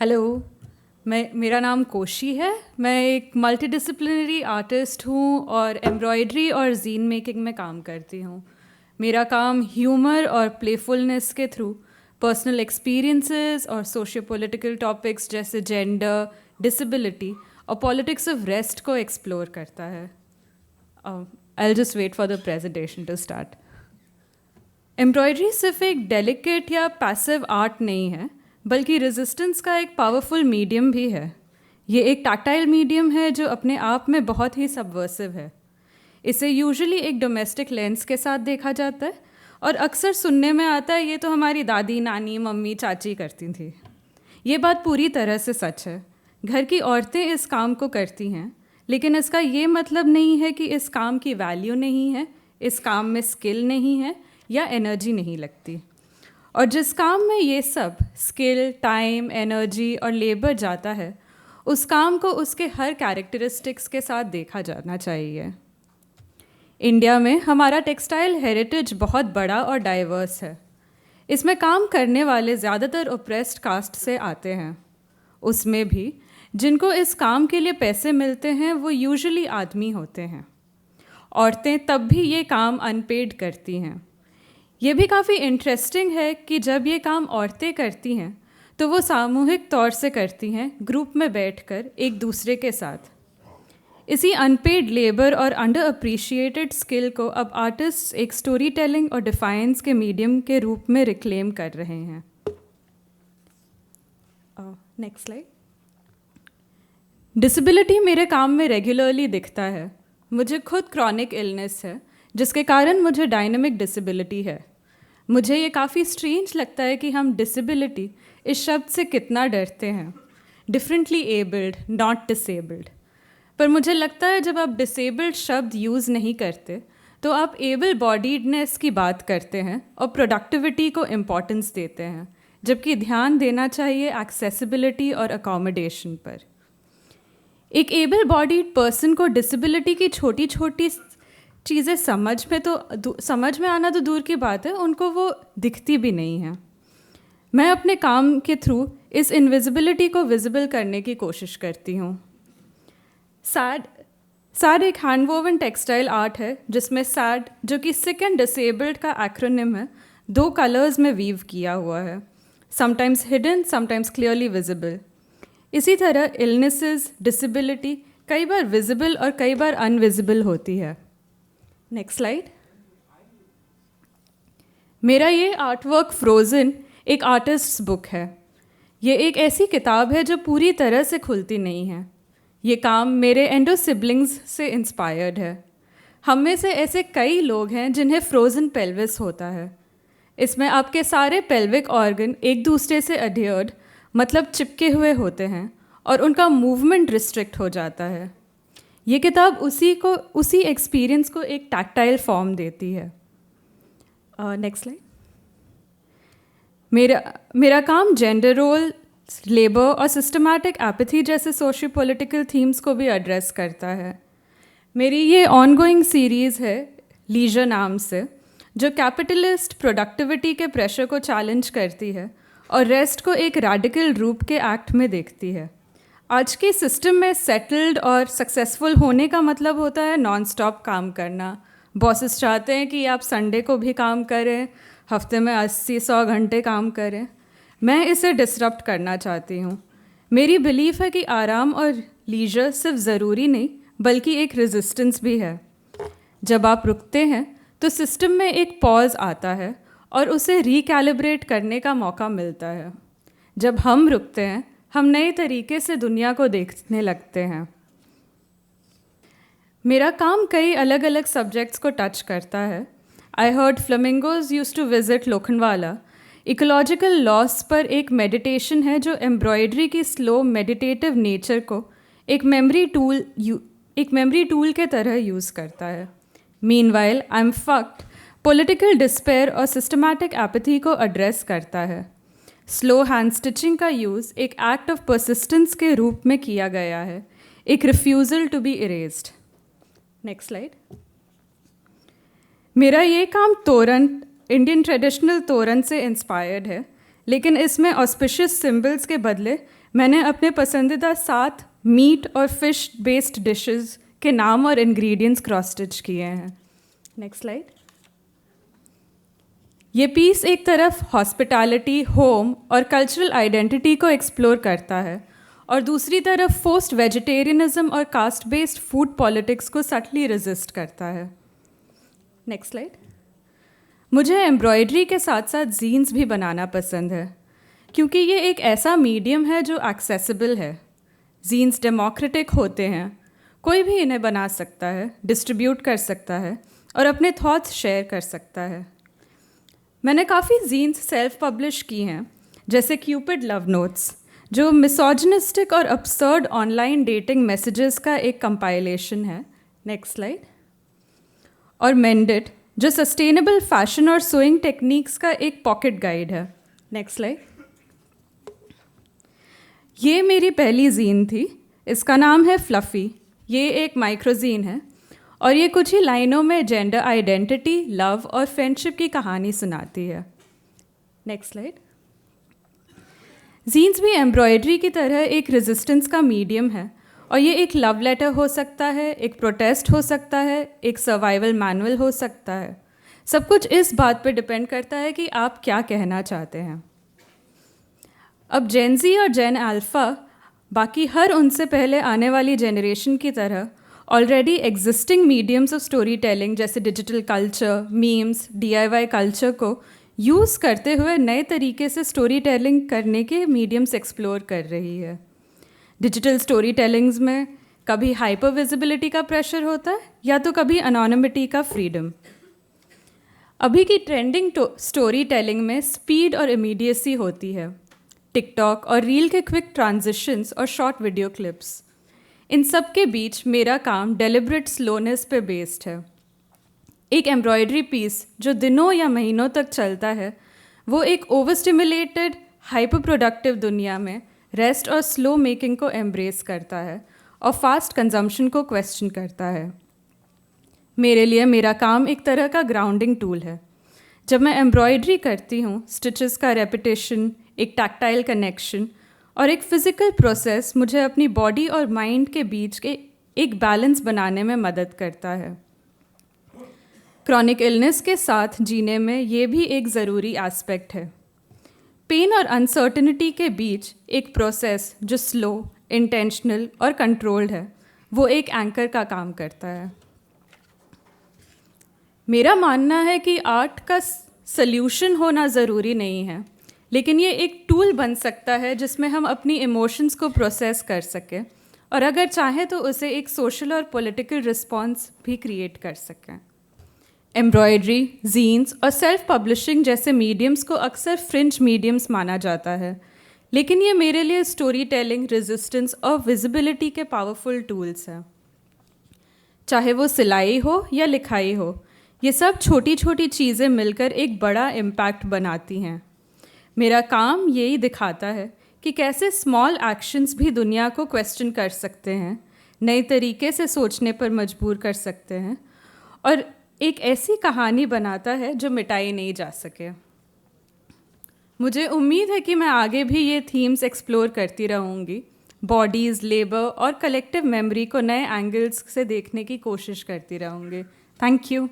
Hello. मेरा नाम कोशी है। मैं एक मल्टीडिसिप्लिनरी आर्टिस्ट हूँ और एम्ब्रॉयडरी और ज़ीन मेकिंग में काम करती हूँ। मेरा काम ह्यूमर और प्लेफुलनेस के थ्रू पर्सनल एक्सपीरियंसेस और सोशियो पॉलिटिकल टॉपिक्स जैसे जेंडर, डिसेबिलिटी और पॉलिटिक्स ऑफ रेस्ट को एक्सप्लोर करता है। I will just wait for the presentation to start. Embroidery सिर्फ एक डेलिकेट या पैसिव आर्ट नहीं है, बल्कि रेजिस्टेंस का एक पावरफुल मीडियम भी है। ये एक टैक्टाइल मीडियम है जो अपने आप में बहुत ही सबवर्सिव है। इसे यूजुअली एक डोमेस्टिक लेंस के साथ देखा जाता है और अक्सर सुनने में आता है ये तो हमारी दादी, नानी, मम्मी, चाची करती थी। ये बात पूरी तरह से सच है। घर की औरतें इस काम को करती हैं, लेकिन इसका ये मतलब नहीं है कि इस काम की वैल्यू नहीं है, इस काम में स्किल नहीं है या एनर्जी नहीं लगती। और जिस काम में ये सब स्किल, टाइम, एनर्जी और लेबर जाता है, उस काम को उसके हर कैरेक्टरिस्टिक्स के साथ देखा जाना चाहिए। इंडिया में हमारा टेक्सटाइल हेरिटेज बहुत बड़ा और डाइवर्स है। इसमें काम करने वाले ज़्यादातर ओप्रेस्ड कास्ट से आते हैं। उसमें भी जिनको इस काम के लिए पैसे मिलते हैं वो यूजुअली आदमी होते हैं। औरतें तब भी ये काम अनपेड करती हैं। ये भी काफ़ी इंटरेस्टिंग है कि जब ये काम औरतें करती हैं तो वो सामूहिक तौर से करती हैं, ग्रुप में बैठकर एक दूसरे के साथ। इसी अनपेड लेबर और अंडर अप्रिशिएटेड स्किल को अब आर्टिस्ट्स एक स्टोरी टेलिंग और डिफाइंस के मीडियम के रूप में रिक्लेम कर रहे हैं। Next slide. डिसेबिलिटी मेरे काम में रेगुलरली दिखता है। मुझे खुद क्रॉनिक इलनेस है जिसके कारण मुझे डायनेमिक डिसेबिलिटी है। मुझे ये काफ़ी स्ट्रेंज लगता है कि हम डिसेबिलिटी इस शब्द से कितना डरते हैं। Differently abled, not disabled. पर मुझे लगता है जब आप डिसेबल्ड शब्द यूज़ नहीं करते तो आप एबल बॉडीडनेस की बात करते हैं और प्रोडक्टिविटी को इम्पॉर्टेंस देते हैं, जबकि ध्यान देना चाहिए एक्सेसिबिलिटी और अकोमोडेशन पर। एक एबल बॉडीड पर्सन को डिसेबिलिटी की छोटी छोटी चीज़ें समझ में आना तो दूर की बात है, उनको वो दिखती भी नहीं है। मैं अपने काम के थ्रू इस इनविजिबिलिटी को विजिबल करने की कोशिश करती हूँ। सैड एक हैंडवोवन टेक्सटाइल आर्ट है जिसमें सैड, जो कि सिक एंड डिसेबल्ड का एक्रोनिम है, 2 कलर्स में वीव किया हुआ है, sometimes hidden, sometimes clearly visible. इसी तरह इलनेसेस, डिसेबिलिटी कई बार विजिबल और कई बार अनविजिबल होती है। Next slide. मेरा ये आर्टवर्क फ्रोज़न एक आर्टिस्ट्स बुक है। ये एक ऐसी किताब है जो पूरी तरह से खुलती नहीं है। ये काम मेरे एंडो सिबलिंग्स से इंस्पायर्ड है। हम में से ऐसे कई लोग हैं जिन्हें फ्रोज़न पेल्विस होता है। इसमें आपके सारे पेल्विक ऑर्गन एक दूसरे से अडियर्ड, मतलब चिपके हुए होते हैं और उनका मूवमेंट रिस्ट्रिक्ट हो जाता है। ये किताब उसी एक्सपीरियंस को एक टैक्टाइल फॉर्म देती है। Next slide. मेरा काम जेंडर रोल, लेबर और सिस्टमैटिक एपैथी जैसे सोशियो पॉलिटिकल थीम्स को भी एड्रेस करता है। मेरी ये ऑनगोइंग सीरीज़ है लीजर नाम से, जो कैपिटलिस्ट प्रोडक्टिविटी के प्रेशर को चैलेंज करती है और रेस्ट को एक रैडिकल रूप के एक्ट में देखती है। आज के सिस्टम में सेटल्ड और सक्सेसफुल होने का मतलब होता है नॉन स्टॉप काम करना। बॉसेस चाहते हैं कि आप संडे को भी काम करें, हफ्ते में 80-100 घंटे काम करें। मैं इसे डिसरप्ट करना चाहती हूँ। मेरी बिलीफ है कि आराम और लीजर सिर्फ ज़रूरी नहीं बल्कि एक रेजिस्टेंस भी है। जब आप रुकते हैं तो सिस्टम में एक पॉज आता है और उसे रिकैलिब्रेट करने का मौका मिलता है। जब हम रुकते हैं हम नए तरीके से दुनिया को देखने लगते हैं। मेरा काम कई अलग अलग सब्जेक्ट्स को टच करता है। I heard flamingos used to visit Lokhandwala. Ecological loss पर एक मेडिटेशन है जो एम्ब्रॉयडरी की स्लो मेडिटेटिव नेचर को एक मेमोरी टूल के तरह यूज़ करता है। Meanwhile I am fucked political despair और सिस्टमैटिक एपैथी को एड्रेस करता है। स्लो हैंड स्टिचिंग का यूज़ एक एक्ट ऑफ परसिस्टेंस के रूप में किया गया है, एक refusal to be erased. Next slide. मेरा ये काम तोरण, इंडियन ट्रेडिशनल तोरण से इंस्पायर्ड है, लेकिन इसमें ऑस्पिशियस सिंबल्स के बदले मैंने अपने पसंदीदा 7 मीट और फिश बेस्ड डिशेस के नाम और इंग्रेडिएंट्स क्रॉस स्टिच किए हैं। Next slide. ये पीस एक तरफ हॉस्पिटैलिटी, होम और कल्चरल आइडेंटिटी को एक्सप्लोर करता है और दूसरी तरफ फोर्स्ड वेजिटेरियनिज्म और कास्ट बेस्ड फूड पॉलिटिक्स को सटली रेजिस्ट करता है। Next slide. मुझे एम्ब्रॉयडरी के साथ साथ जीन्स भी बनाना पसंद है क्योंकि ये एक ऐसा मीडियम है जो एक्सेसिबल है। जीन्स डेमोक्रेटिक होते हैं, कोई भी इन्हें बना सकता है, डिस्ट्रीब्यूट कर सकता है और अपने थॉट्स शेयर कर सकता है। मैंने काफ़ी जीन्स सेल्फ पब्लिश की हैं, जैसे क्यूपिड लव नोट्स, जो मिसोजिनिस्टिक और absurd ऑनलाइन डेटिंग मैसेजेस का एक कंपाइलेशन है। Next slide. और मेंडिट, जो सस्टेनेबल फैशन और सोइंग टेक्निक्स का एक पॉकेट गाइड है। Next slide. ये मेरी पहली जीन थी, इसका नाम है फ्लफ़ी। ये एक माइक्रोजीन है और ये कुछ ही लाइनों में जेंडर आइडेंटिटी, लव और फ्रेंडशिप की कहानी सुनाती है। Next slide. जीन्स भी एम्ब्रॉयडरी की तरह एक रेजिस्टेंस का मीडियम है और ये एक लव लेटर हो सकता है, एक प्रोटेस्ट हो सकता है, एक सर्वाइवल मैनुअल हो सकता है। सब कुछ इस बात पर डिपेंड करता है कि आप क्या कहना चाहते हैं। अब जेन ज़ी और जेन अल्फ़ा बाकी हर उनसे पहले आने वाली जनरेशन की तरह already existing mediums of story telling जैसे digital culture, memes, DIY culture को यूज़ करते हुए नए तरीके से स्टोरी टेलिंग करने के मीडियम्स एक्सप्लोर कर रही है। डिजिटल स्टोरी टेलिंग्स में कभी हाइपर विजिबिलिटी का प्रेशर होता है या तो कभी अनोनिमिटी का फ्रीडम। अभी की ट्रेंडिंग स्टोरी टेलिंग में स्पीड और इमीडिएसी होती है। टिकटॉक और रील के क्विक ट्रांजिशंस और शॉर्ट वीडियो क्लिप्स, इन सब के बीच मेरा काम डेलिब्रेट स्लोनेस पे बेस्ड है। एक एम्ब्रॉयडरी पीस जो दिनों या महीनों तक चलता है, वो एक ओवर स्टिमुलेटेड हाइपर प्रोडक्टिव दुनिया में रेस्ट और स्लो मेकिंग को एम्ब्रेस करता है और फास्ट कंजम्पशन को क्वेश्चन करता है। मेरे लिए मेरा काम एक तरह का ग्राउंडिंग टूल है। जब मैं एम्ब्रॉयडरी करती हूँ, स्टिचेस का रेपिटेशन, एक टैक्टाइल कनेक्शन और एक फ़िज़िकल प्रोसेस मुझे अपनी बॉडी और माइंड के बीच के एक बैलेंस बनाने में मदद करता है। क्रॉनिक इलनेस के साथ जीने में ये भी एक ज़रूरी एस्पेक्ट है। पेन और अनसर्टेनिटी के बीच एक प्रोसेस जो स्लो, इंटेंशनल और कंट्रोल्ड है, वो एक एंकर का काम करता है। मेरा मानना है कि आर्ट का सल्यूशन होना ज़रूरी नहीं है, लेकिन ये एक टूल बन सकता है जिसमें हम अपनी इमोशंस को प्रोसेस कर सकें और अगर चाहें तो उसे एक सोशल और पॉलिटिकल रिस्पॉन्स भी क्रिएट कर सकें। एम्ब्रॉयडरी, जीन्स और सेल्फ पब्लिशिंग जैसे मीडियम्स को अक्सर फ्रिंज मीडियम्स माना जाता है, लेकिन ये मेरे लिए स्टोरी टेलिंग, रेजिस्टेंस और विजिबिलिटी के पावरफुल टूल्स हैं। चाहे वो सिलाई हो या लिखाई हो, ये सब छोटी छोटी चीज़ें मिलकर एक बड़ा इम्पैक्ट बनाती हैं। मेरा काम यही दिखाता है कि कैसे स्मॉल एक्शंस भी दुनिया को क्वेश्चन कर सकते हैं, नए तरीके से सोचने पर मजबूर कर सकते हैं और एक ऐसी कहानी बनाता है जो मिटाई नहीं जा सके। मुझे उम्मीद है कि मैं आगे भी ये थीम्स एक्सप्लोर करती रहूँगी। बॉडीज़, लेबर और कलेक्टिव मेमोरी को नए एंगल्स से देखने की कोशिश करती रहूँगी। Thank you.